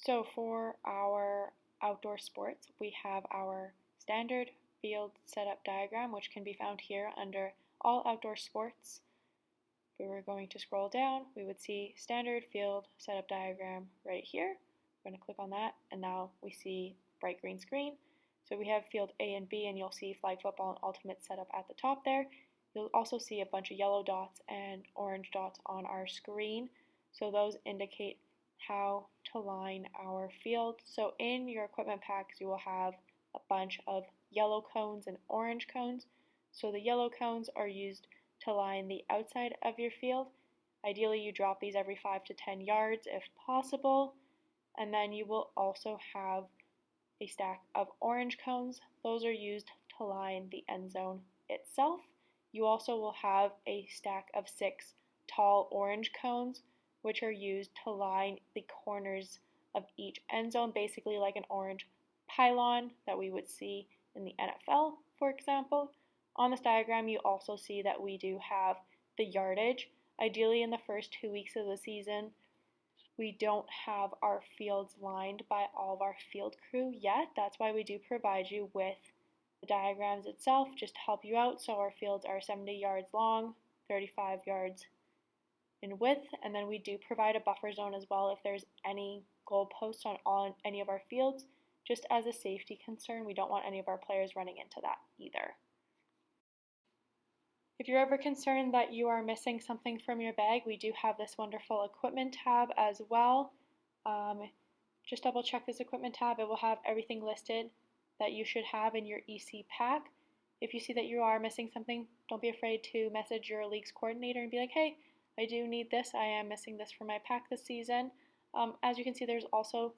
So for our outdoor sports, we have our standard field setup diagram, which can be found here under all outdoor sports. If we were going to scroll down, we would see standard field setup diagram right here. We're going to click on that, and now we see bright green screen. So we have field A and B, and you'll see flag football and ultimate setup at the top there. You'll also see a bunch of yellow dots and orange dots on our screen. So those indicate how to line our field. So in your equipment packs, you will have a bunch of yellow cones and orange cones. So the yellow cones are used to line the outside of your field. Ideally, you drop these every 5 to 10 yards if possible. And then you will also have a stack of orange cones. Those are used to line the end zone itself. You also will have a stack of 6 tall orange cones, which are used to line the corners of each end zone, basically like an orange pylon that we would see in the NFL, for example. On this diagram, you also see that we do have the yardage. Ideally, in the first 2 weeks of the season, we don't have our fields lined by all of our field crew yet. That's why we do provide you with the diagrams itself, just to help you out. So our fields are 70 yards long, 35 yards in width, and then we do provide a buffer zone as well if there's any goalposts on any of our fields. Just as a safety concern, we don't want any of our players running into that either. If you're ever concerned that you are missing something from your bag, we do have this wonderful equipment tab as well. Just double check this equipment tab. It will have everything listed that you should have in your EC pack. If you see that you are missing something, don't be afraid to message your league's coordinator and be like, hey, I do need this. I am missing this from my pack this season. As you can see, there's also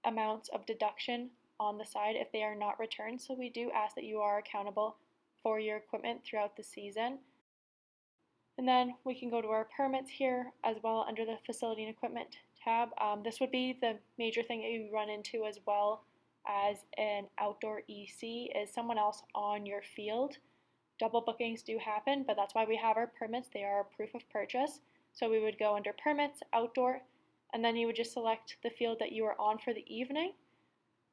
amounts of deduction on the side if they are not returned. So we do ask that you are accountable for your equipment throughout the season. And then we can go to our permits here as well under the facility and equipment tab. This would be the major thing that you run into as well as an outdoor EC is someone else on your field. Double bookings do happen, but that's why we have our permits. They are a proof of purchase. So we would go under permits, outdoor, and then you would just select the field that you are on for the evening.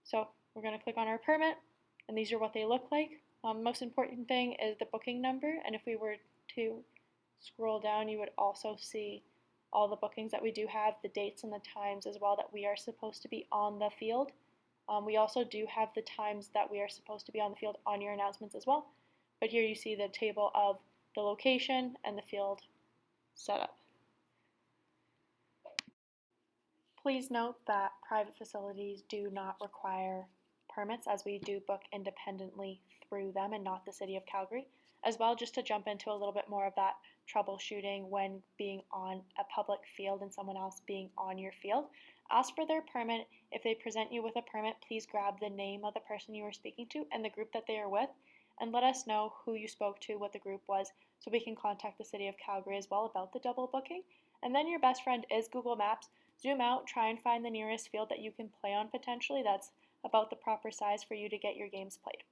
So we're going to click on our permit, and these are what they look like. Most important thing is the booking number, and if we were to scroll down, you would also see all the bookings that we do have, the dates and the times as well that we are supposed to be on the field. We also do have the times that we are supposed to be on the field on your announcements as well. But here you see the table of the location and the field setup. Please note that private facilities do not require permits, as we do book independently through them and not the City of Calgary. As well, just to jump into a little bit more of that troubleshooting when being on a public field and someone else being on your field, ask for their permit. If they present you with a permit, please grab the name of the person you are speaking to and the group that they are with, and let us know who you spoke to, what the group was, so we can contact the City of Calgary as well about the double booking. And then your best friend is Google Maps. Zoom out, try and find the nearest field that you can play on potentially that's about the proper size for you to get your games played.